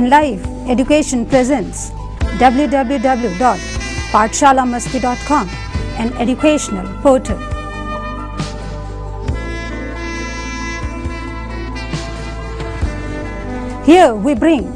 Live Education presents www.pathshalamasti.com, an educational portal. Here we bring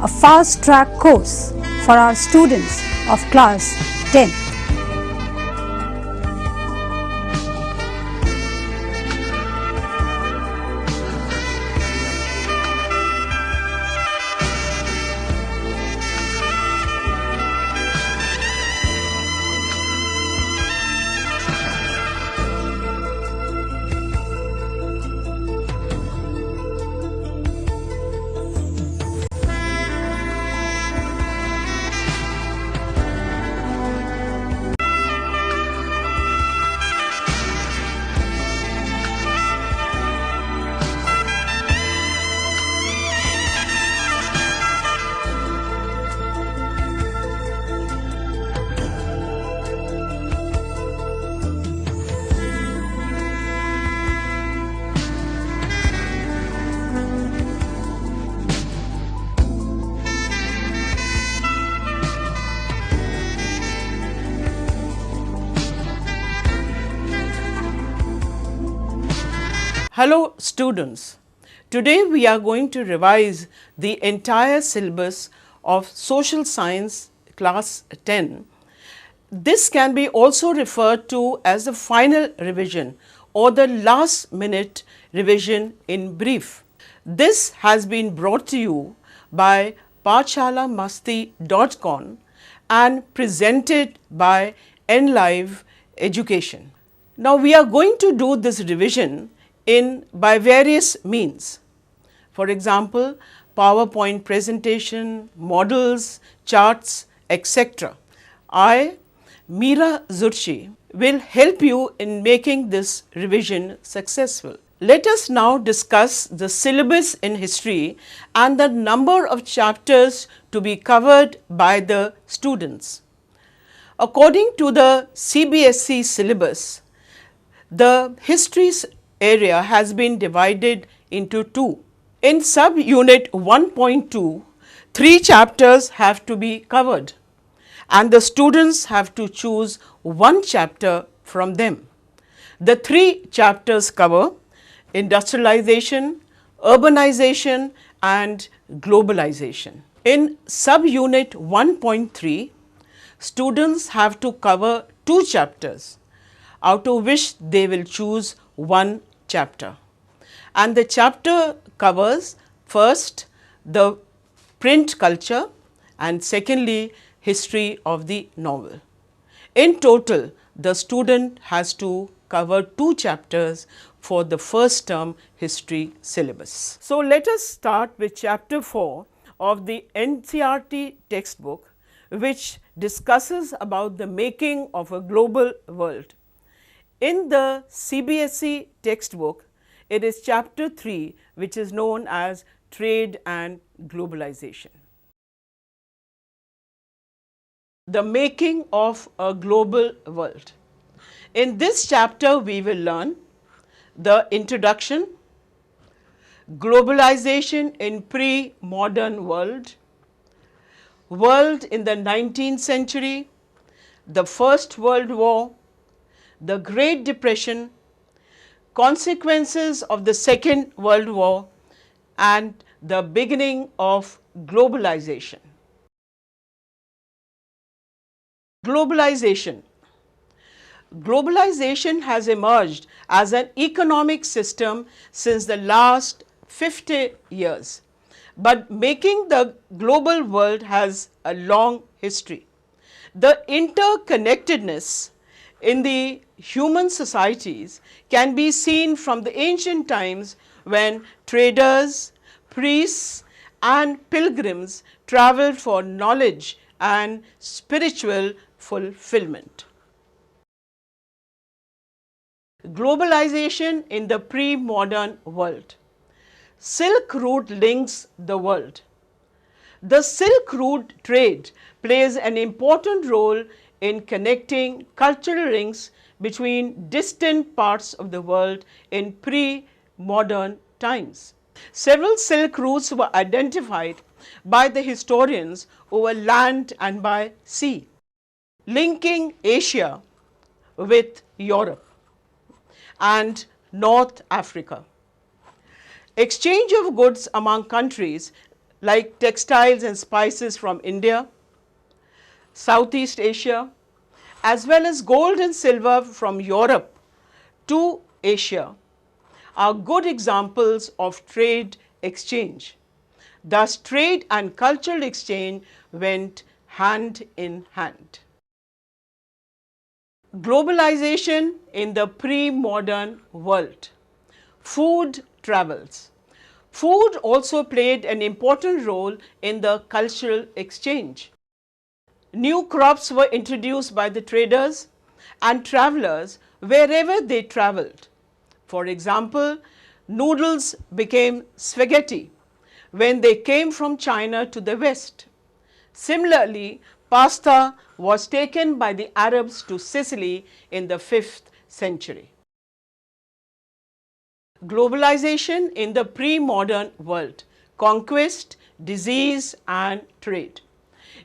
a fast-track course for our students of class 10th. Hello students, today we are going to revise the entire syllabus of Social Science class 10. This can be also referred to as the final revision or the last minute revision in brief. This has been brought to you by pathshalamasti.com and presented by Live Education. Now we are going to do this revision by various means. For example, PowerPoint presentation, models, charts, etc. I, Meera Zurchi, will help you in making this revision successful. Let us now discuss the syllabus in history and the number of chapters to be covered by the students. According to the CBSE syllabus, the history area has been divided into two. In sub-unit 1.2, 3 chapters have to be covered and the students have to choose one chapter from them. The 3 chapters cover industrialization, urbanization and globalization. In sub-unit 1.3, students have to cover 2 chapters, out of which they will choose one chapter, and the chapter covers first the print culture and secondly history of the novel. In total, the student has to cover 2 chapters for the first term history syllabus. So let us start with chapter 4 of the NCERT textbook, which discusses about the making of a global world. In the CBSE textbook, it is chapter 3, which is known as Trade and Globalization. The making of a global world. In this chapter, we will learn the introduction, globalization in pre-modern world in the 19th century, the First World War, the Great Depression, consequences of the Second World War and the beginning of globalization. Globalization. Globalization has emerged as an economic system since the last 50 years, but making the global world has a long history. The interconnectedness in the human societies can be seen from the ancient times when traders, priests and pilgrims traveled for knowledge and spiritual fulfillment. Globalization in the pre-modern world. Silk Route links the world. The Silk Route trade plays an important role in connecting cultural links between distant parts of the world in pre-modern times. Several silk routes were identified by the historians over land and by sea, linking Asia with Europe and North Africa. Exchange of goods among countries like textiles and spices from India, Southeast Asia, as well as gold and silver from Europe to Asia are good examples of trade exchange. Thus, trade and cultural exchange went hand in hand. Globalization in the pre-modern world. Food travels. Food also played an important role in the cultural exchange. New crops were introduced by the traders and travelers wherever they traveled. For example, noodles became spaghetti when they came from China to the West. Similarly, pasta was taken by the Arabs to Sicily in the 5th century. Globalization in the pre-modern world, conquest, disease and trade.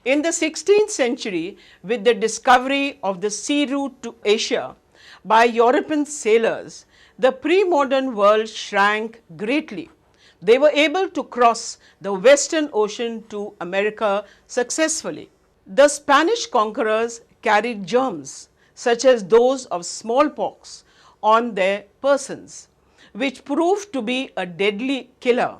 In the 16th century, with the discovery of the sea route to Asia by European sailors, the pre-modern world shrank greatly. They were able to cross the Western Ocean to America successfully. The Spanish conquerors carried germs, such as those of smallpox, on their persons, which proved to be a deadly killer,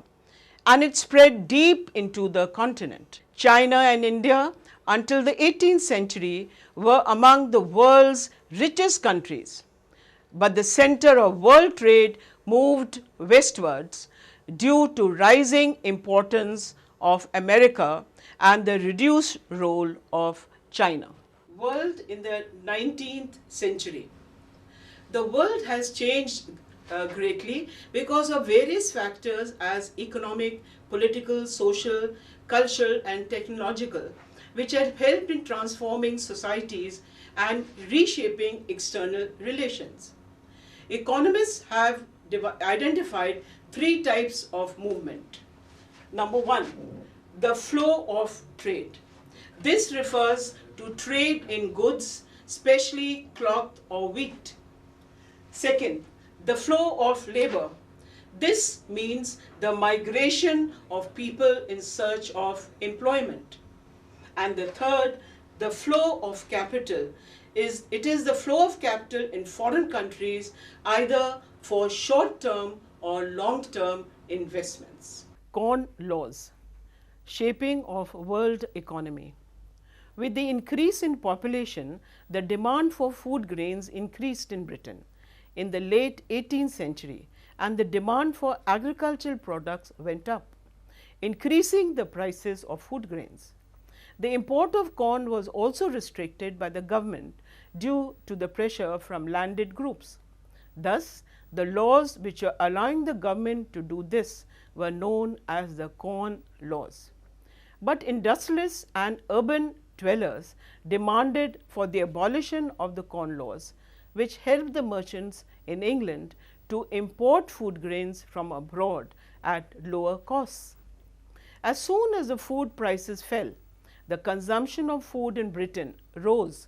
and it spread deep into the continent. China and India, until the 18th century, were among the world's richest countries, but the center of world trade moved westwards due to rising importance of America and the reduced role of China. World in the 19th century. The world has changed greatly because of various factors as economic, political, social, cultural and technological, which have helped in transforming societies and reshaping external relations. Economists have identified 3 types of movement. Number 1, the flow of trade. This refers to trade in goods, especially cloth or wheat. Second, the flow of labor. This means the migration of people in search of employment. And the third, the flow of capital. It is the flow of capital in foreign countries either for short-term or long-term investments. Corn laws, shaping of world economy. With the increase in population, the demand for food grains increased in Britain in the late 18th century, and the demand for agricultural products went up, increasing the prices of food grains. The import of corn was also restricted by the government due to the pressure from landed groups. Thus, the laws which were allowing the government to do this were known as the Corn Laws. But industrialists and urban dwellers demanded for the abolition of the Corn Laws, which helped the merchants in England to import food grains from abroad at lower costs. As soon as the food prices fell, the consumption of food in Britain rose,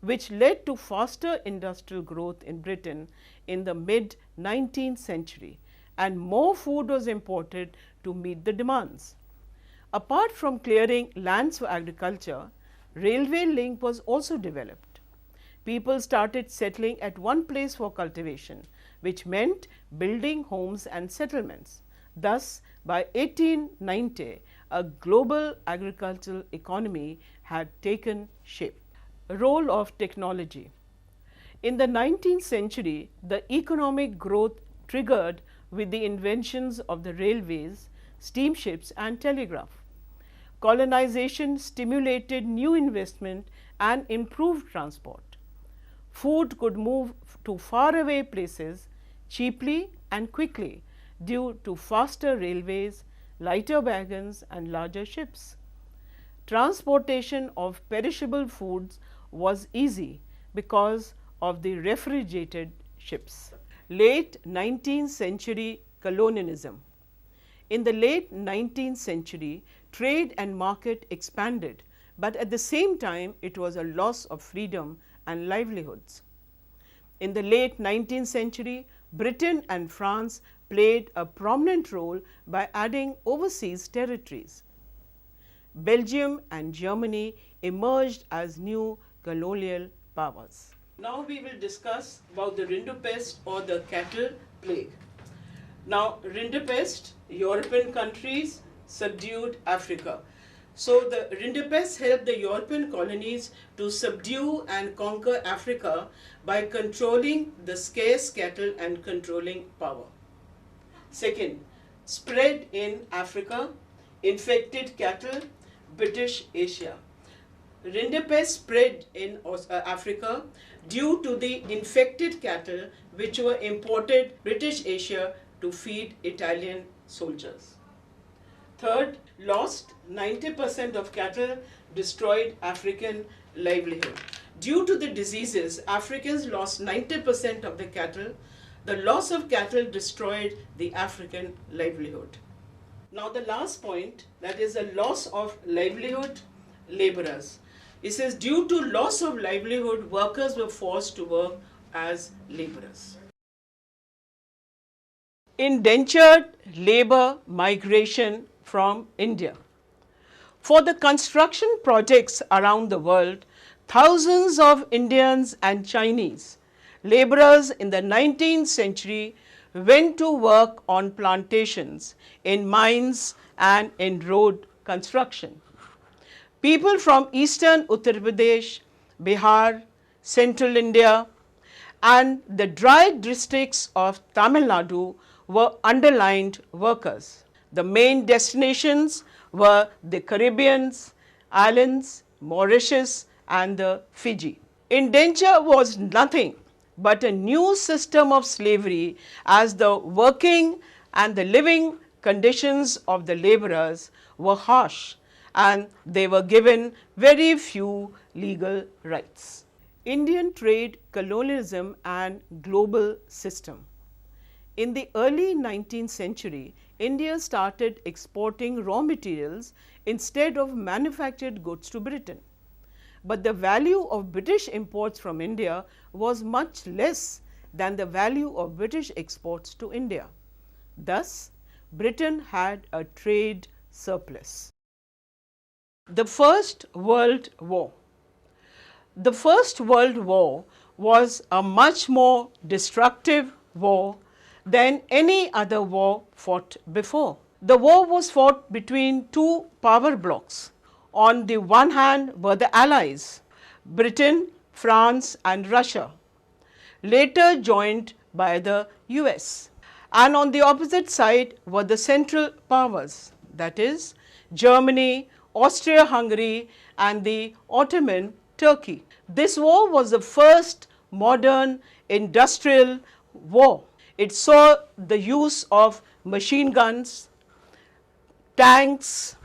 which led to faster industrial growth in Britain in the mid-19th century, and more food was imported to meet the demands. Apart from clearing lands for agriculture, railway link was also developed. People started settling at one place for cultivation, which meant building homes and settlements. Thus, by 1890, a global agricultural economy had taken shape. Role of technology. In the 19th century, the economic growth triggered with the inventions of the railways, steamships and telegraph. Colonization stimulated new investment and improved transport. Food could move to faraway places cheaply and quickly due to faster railways, lighter wagons and larger ships. Transportation of perishable foods was easy because of the refrigerated ships. Late 19th century colonialism. In the late 19th century, trade and market expanded, but at the same time it was a loss of freedom and livelihoods. In the late 19th century, Britain and France played a prominent role by adding overseas territories. Belgium and Germany emerged as new colonial powers. Now we will discuss about the Rinderpest or the cattle plague. Now, Rinderpest, European countries subdued Africa. So, the Rinderpest helped the European colonies to subdue and conquer Africa by controlling the scarce cattle and controlling power. Second, spread in Africa, infected cattle, British Asia. Rinderpest spread in Africa due to the infected cattle which were imported British Asia to feed Italian soldiers. Third, lost 90% of cattle, destroyed African livelihood. Due to the diseases, Africans lost 90% of the cattle. The loss of cattle destroyed the African livelihood. Now the last point, that is the loss of livelihood, laborers. It says due to loss of livelihood, workers were forced to work as laborers. Indentured labor migration from India. For the construction projects around the world, thousands of Indians and Chinese laborers in the 19th century went to work on plantations, in mines and in road construction. People from eastern Uttar Pradesh, Bihar, central India and the dry districts of Tamil Nadu were underlined workers. The main destinations were the Caribbean islands, Mauritius and the Fiji. Indenture was nothing but a new system of slavery, as the working and the living conditions of the laborers were harsh and they were given very few legal rights. Indian trade, colonialism and global system. In the early 19th century, India started exporting raw materials instead of manufactured goods to Britain. But the value of British imports from India was much less than the value of British exports to India. Thus, Britain had a trade surplus. The First World War. The First World War was a much more destructive war than any other war fought before. The war was fought between two power blocs. On the one hand were the Allies, Britain, France and Russia, later joined by the US. And on the opposite side were the Central Powers, that is, Germany, Austria-Hungary and the Ottoman Turkey. This war was the first modern industrial war. It saw the use of machine guns, tanks,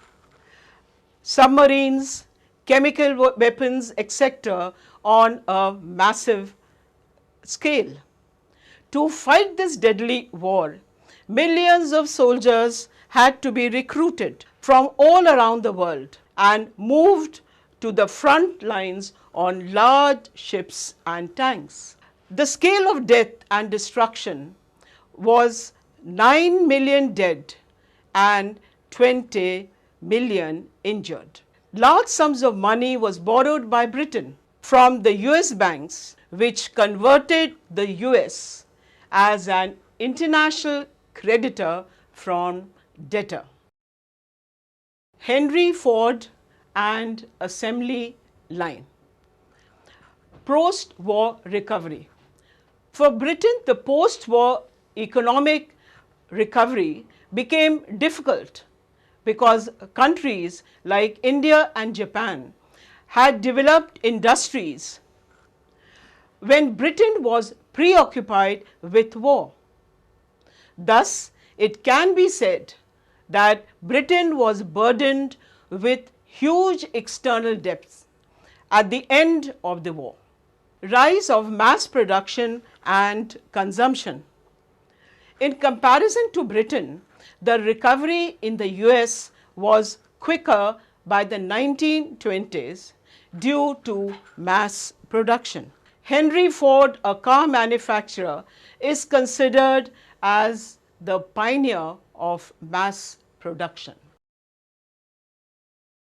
submarines, chemical weapons, etc. on a massive scale. To fight this deadly war, millions of soldiers had to be recruited from all around the world and moved to the front lines on large ships and tanks. The scale of death and destruction was 9 million dead and 20 million injured. Large sums of money was borrowed by Britain from the US banks, which converted the US as an international creditor from debtor. Henry Ford and assembly line. Post-war recovery. For Britain, the post-war economic recovery became difficult because countries like India and Japan had developed industries when Britain was preoccupied with war. Thus, it can be said that Britain was burdened with huge external debts at the end of the war. Rise of mass production and consumption. In comparison to Britain, the recovery in the US was quicker by the 1920s due to mass production. Henry Ford, a car manufacturer, is considered as the pioneer of mass production.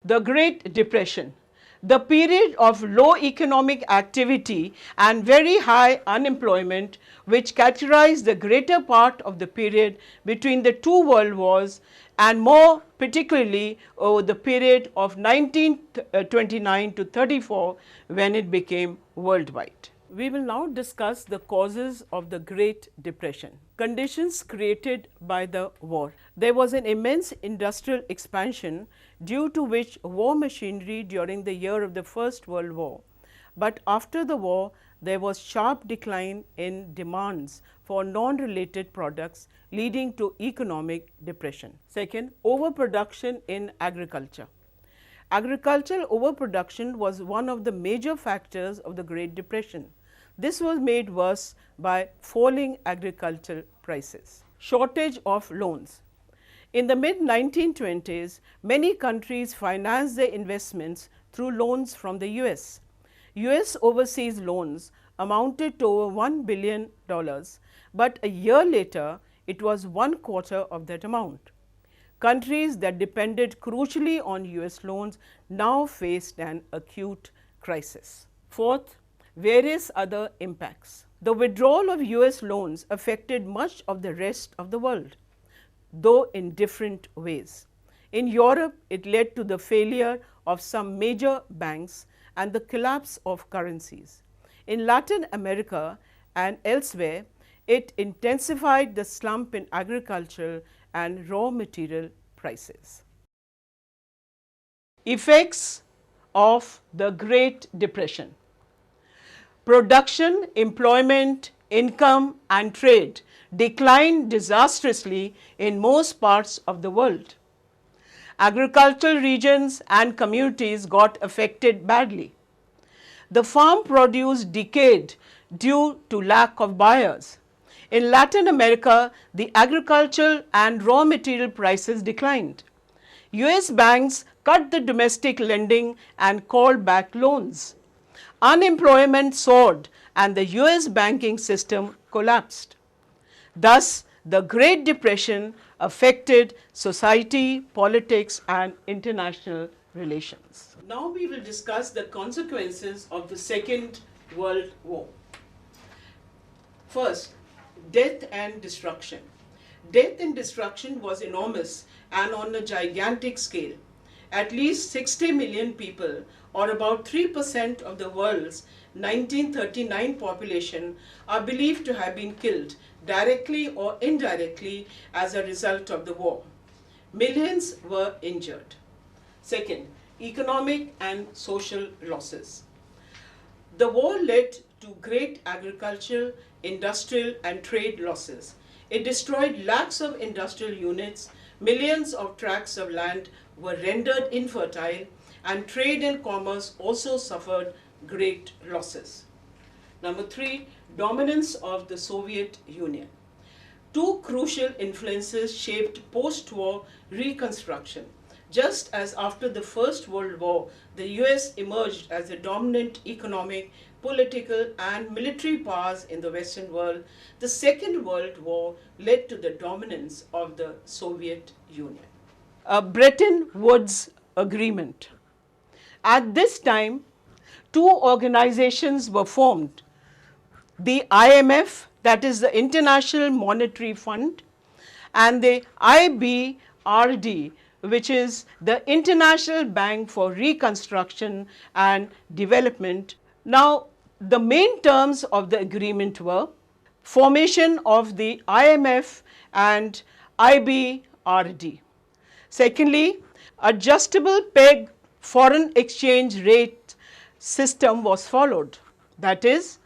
The Great Depression, the period of low economic activity and very high unemployment which characterized the greater part of the period between the two world wars and more particularly over the period of 1929 to 34 when it became worldwide. We will now discuss the causes of the Great Depression. Conditions created by the war. There was an immense industrial expansion due to which war machinery during the year of the First World War. But after the war, there was sharp decline in demands for non-related products leading to economic depression. Second, overproduction in agriculture. Agricultural overproduction was one of the major factors of the Great Depression. This was made worse by falling agricultural prices. Shortage of loans. In the mid-1920s, many countries financed their investments through loans from the US. US overseas loans amounted to over $1 billion, but a year later, it was 1/4 of that amount. Countries that depended crucially on US loans now faced an acute crisis. Fourth, various other impacts. The withdrawal of US loans affected much of the rest of the world, though in different ways. In Europe, it led to the failure of some major banks and the collapse of currencies. In Latin America and elsewhere, it intensified the slump in agricultural and raw material prices. Effects of the Great Depression. Production, employment, income and trade declined disastrously in most parts of the world. Agricultural regions and communities got affected badly. The farm produce decayed due to lack of buyers. In Latin America, the agricultural and raw material prices declined. US banks cut the domestic lending and called back loans. Unemployment soared and the US banking system collapsed. Thus, the Great Depression affected society, politics and international relations. Now we will discuss the consequences of the Second World War. First, death and destruction. Death and destruction was enormous and on a gigantic scale. At least 60 million people, or about 3% of the world's 1939 population, are believed to have been killed directly or indirectly as a result of the war. Millions were injured. Second, economic and social losses. The war led to great agricultural, industrial and trade losses. It destroyed lakhs of industrial units, millions of tracts of land were rendered infertile, and trade and commerce also suffered great losses. Number 3, dominance of the Soviet Union. Two crucial influences shaped post-war reconstruction. Just as after the First World War, the US emerged as the dominant economic, political and military powers in the Western world, the Second World War led to the dominance of the Soviet Union. A Bretton Woods Agreement. At this time, two organizations were formed, the IMF, that is the International Monetary Fund, and the IBRD, which is the International Bank for Reconstruction and Development. Now, the main terms of the agreement were formation of the IMF and IBRD. Secondly, adjustable peg foreign exchange rate system was followed. That is,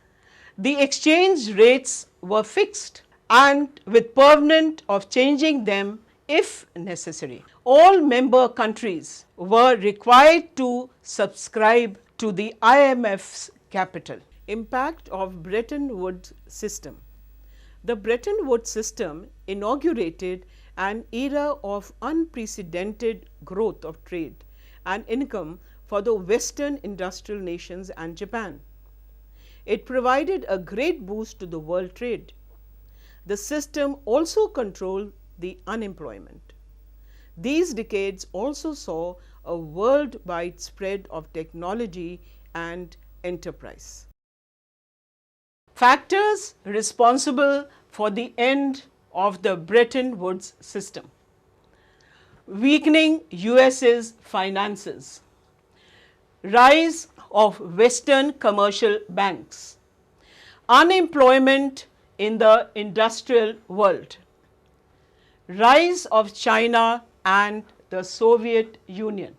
the exchange rates were fixed and with permanent of changing them if necessary. All member countries were required to subscribe to the IMF's capital. Impact of Bretton Woods system. The Bretton Woods system inaugurated an era of unprecedented growth of trade and income for the Western industrial nations and Japan. It provided a great boost to the world trade. The system also controlled the unemployment. These decades also saw a worldwide spread of technology and enterprise. Factors responsible for the end of the Bretton Woods system: weakening US's finances, rise of Western commercial banks, unemployment in the industrial world, rise of China and the Soviet Union.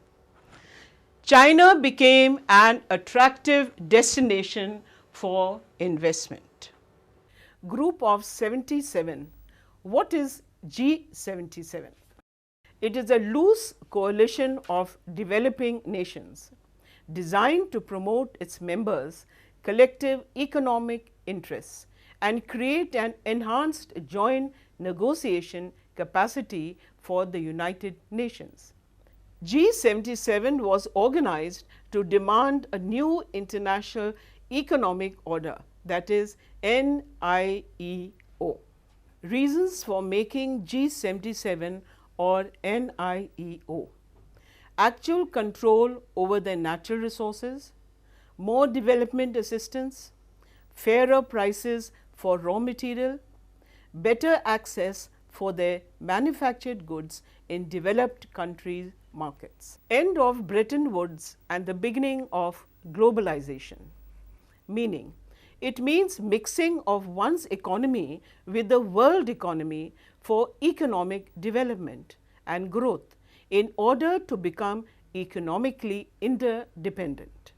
China became an attractive destination for investment. Group of 77. What is G77? It is a loose coalition of developing nations designed to promote its members' collective economic interests and create an enhanced joint negotiation capacity for the United Nations. G77 was organized to demand a new international economic order, that is NIEO. Reasons for making G77 or NIEO: actual control over their natural resources, more development assistance, fairer prices for raw material, better access for their manufactured goods in developed countries' markets. End of Bretton Woods and the beginning of globalization. Meaning, it means mixing of one's economy with the world economy for economic development and growth in order to become economically interdependent.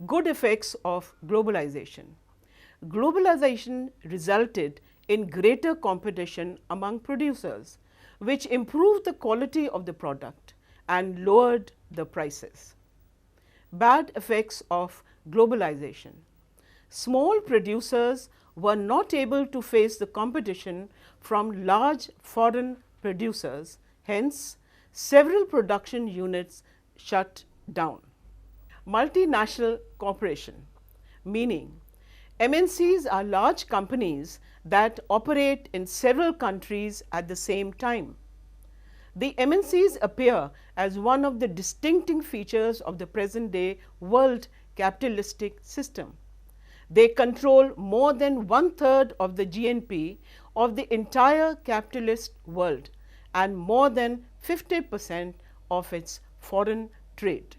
Good effects of globalization. Globalization resulted in greater competition among producers, which improved the quality of the product and lowered the prices. Bad effects of globalization. Small producers were not able to face the competition from large foreign producers, hence several production units shut down. Multinational corporation, meaning MNCs are large companies that operate in several countries at the same time. The MNCs appear as one of the distinctive features of the present day world capitalistic system. They control more than 1/3 of the GNP of the entire capitalist world and more than 50% of its foreign trade.